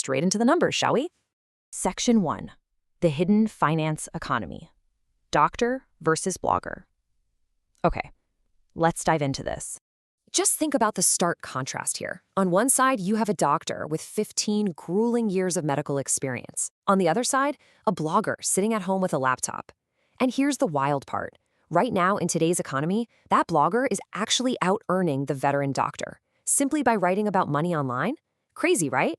straight into the numbers, shall we? Section 1. The hidden finance economy. Doctor versus blogger. Okay, let's dive into this. Just think about the stark contrast here. On one side, you have a doctor with 15 grueling years of medical experience. On the other side, a blogger sitting at home with a laptop. And here's the wild part. Right now, in today's economy, that blogger is actually out-earning the veteran doctor, simply by writing about money online. Crazy, right?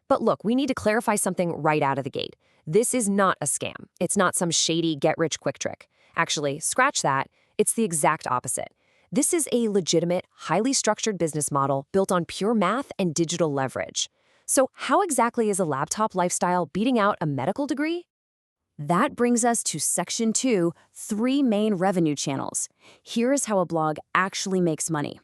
But look, we need to clarify something right out of the gate. This is not a scam. It's not some shady get-rich-quick trick. Actually, scratch that. It's the exact opposite. This is a legitimate, highly structured business model built on pure math and digital leverage. So how exactly is a laptop lifestyle beating out a medical degree? That brings us to Section 2, 3 main revenue channels. Here is how a blog actually makes money.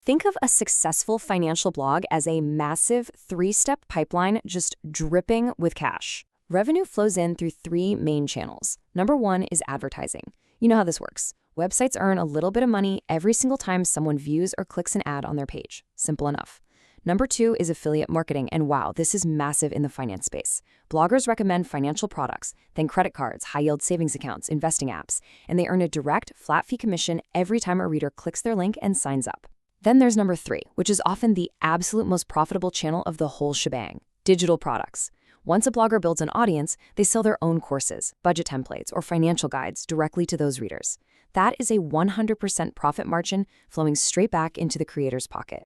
Think of a successful financial blog as a massive 3-step pipeline just dripping with cash. Revenue flows in through 3 main channels. Number 1 is advertising. You know how this works. Websites earn a little bit of money every single time someone views or clicks an ad on their page. Simple enough. Number 2 is affiliate marketing, and wow, this is massive in the finance space. Bloggers recommend financial products, then credit cards, high-yield savings accounts, investing apps, and they earn a direct, flat-fee commission every time a reader clicks their link and signs up. Then there's number 3, which is often the absolute most profitable channel of the whole shebang: digital products. Once a blogger builds an audience, they sell their own courses, budget templates, or financial guides directly to those readers. That is a 100% profit margin flowing straight back into the creator's pocket.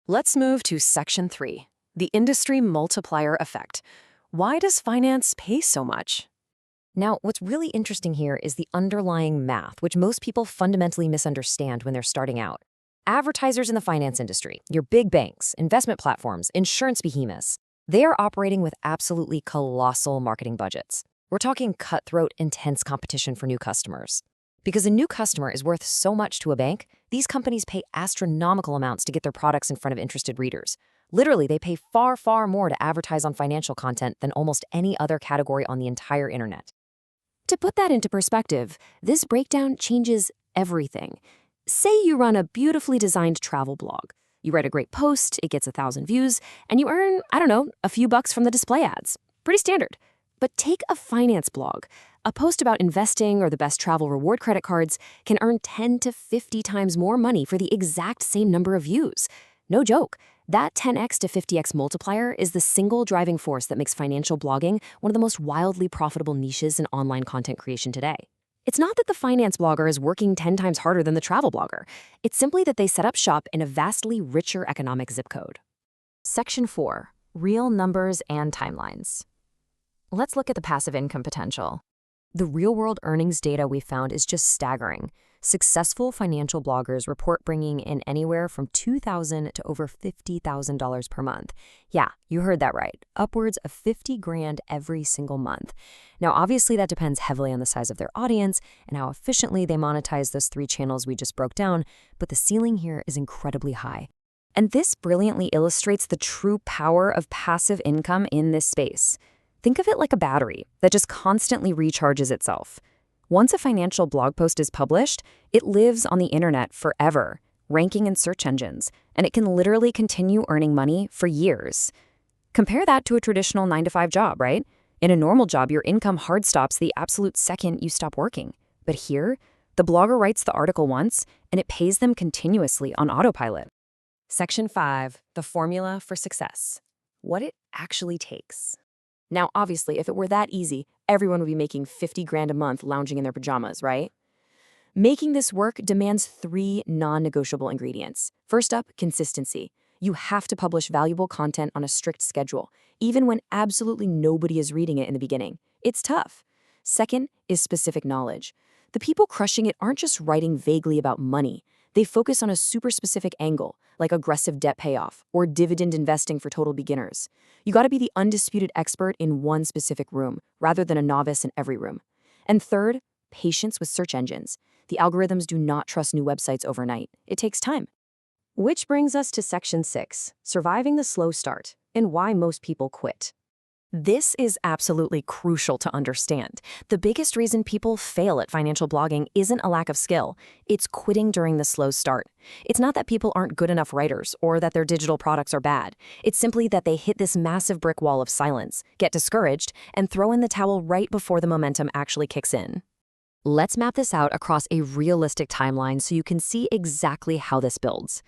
Let's move to Section 3, the industry multiplier effect. Why does finance pay so much? Now, what's really interesting here is the underlying math, which most people fundamentally misunderstand when they're starting out. Advertisers in the finance industry, your big banks, investment platforms, insurance behemoths, they are operating with absolutely colossal marketing budgets. We're talking cutthroat, intense competition for new customers. Because a new customer is worth so much to a bank, these companies pay astronomical amounts to get their products in front of interested readers. Literally, they pay far, far more to advertise on financial content than almost any other category on the entire internet. To put that into perspective, this breakdown changes everything. Say you run a beautifully designed travel blog. You write a great post, it gets 1,000 views, and you earn, a few bucks from the display ads. Pretty standard. But take a finance blog. A post about investing or the best travel reward credit cards can earn 10 to 50 times more money for the exact same number of views. No joke. That 10x to 50x multiplier is the single driving force that makes financial blogging one of the most wildly profitable niches in online content creation today. It's not that the finance blogger is working 10 times harder than the travel blogger. It's simply that they set up shop in a vastly richer economic zip code. Section 4. Real numbers and timelines. Let's look at the passive income potential. The real-world earnings data we found is just staggering. Successful financial bloggers report bringing in anywhere from $2,000 to over $50,000 per month. Yeah, you heard that right. Upwards of 50 grand every single month. Now, obviously, that depends heavily on the size of their audience and how efficiently they monetize those 3 channels we just broke down, but the ceiling here is incredibly high. And this brilliantly illustrates the true power of passive income in this space. Think of it like a battery that just constantly recharges itself. Once a financial blog post is published, it lives on the internet forever, ranking in search engines, and it can literally continue earning money for years. Compare that to a traditional 9-to-5 job, right? In a normal job, your income hard stops the absolute second you stop working. But here, the blogger writes the article once, and it pays them continuously on autopilot. Section 5, the formula for success. What it actually takes. Now, obviously, if it were that easy, everyone would be making 50 grand a month lounging in their pajamas, right? Making this work demands 3 non-negotiable ingredients. First up, consistency. You have to publish valuable content on a strict schedule, even when absolutely nobody is reading it in the beginning. It's tough. Second is specific knowledge. The people crushing it aren't just writing vaguely about money. They focus on a super specific angle, like aggressive debt payoff or dividend investing for total beginners. You gotta be the undisputed expert in one specific room, rather than a novice in every room. And third, patience with search engines. The algorithms do not trust new websites overnight. It takes time. Which brings us to Section 6, surviving the slow start and why most people quit. This is absolutely crucial to understand. The biggest reason people fail at financial blogging isn't a lack of skill. It's quitting during the slow start. It's not that people aren't good enough writers or that their digital products are bad. It's simply that they hit this massive brick wall of silence, get discouraged, and throw in the towel right before the momentum actually kicks in. Let's map this out across a realistic timeline so you can see exactly how this builds.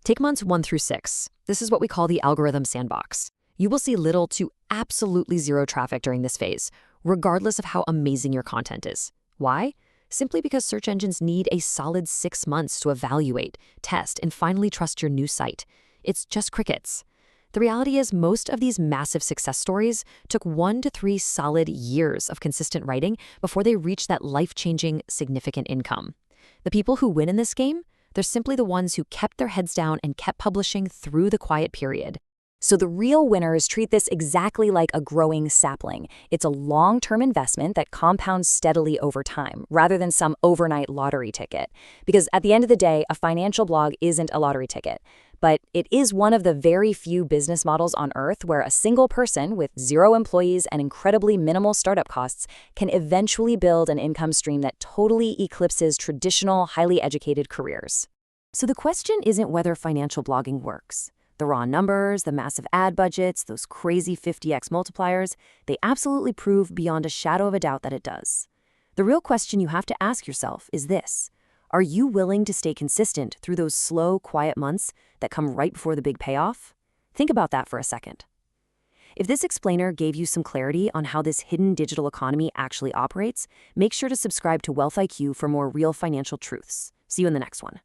Take months 1 through 6. This is what we call the algorithm sandbox. You will see little to absolutely zero traffic during this phase, regardless of how amazing your content is. Why? Simply because search engines need a solid 6 months to evaluate, test, and finally trust your new site. It's just crickets. The reality is most of these massive success stories took 1 to 3 solid years of consistent writing before they reached that life-changing, significant income. The people who win in this game, they're simply the ones who kept their heads down and kept publishing through the quiet period. So the real winners treat this exactly like a growing sapling. It's a long-term investment that compounds steadily over time, rather than some overnight lottery ticket. Because at the end of the day, a financial blog isn't a lottery ticket. But it is one of the very few business models on Earth where a single person with 0 employees and incredibly minimal startup costs can eventually build an income stream that totally eclipses traditional, highly educated careers. So the question isn't whether financial blogging works. The raw numbers, the massive ad budgets, those crazy 50x multipliers, they absolutely prove beyond a shadow of a doubt that it does. The real question you have to ask yourself is this: are you willing to stay consistent through those slow, quiet months that come right before the big payoff? Think about that for a second. If this explainer gave you some clarity on how this hidden digital economy actually operates, make sure to subscribe to Wealth IQ for more real financial truths. See you in the next one.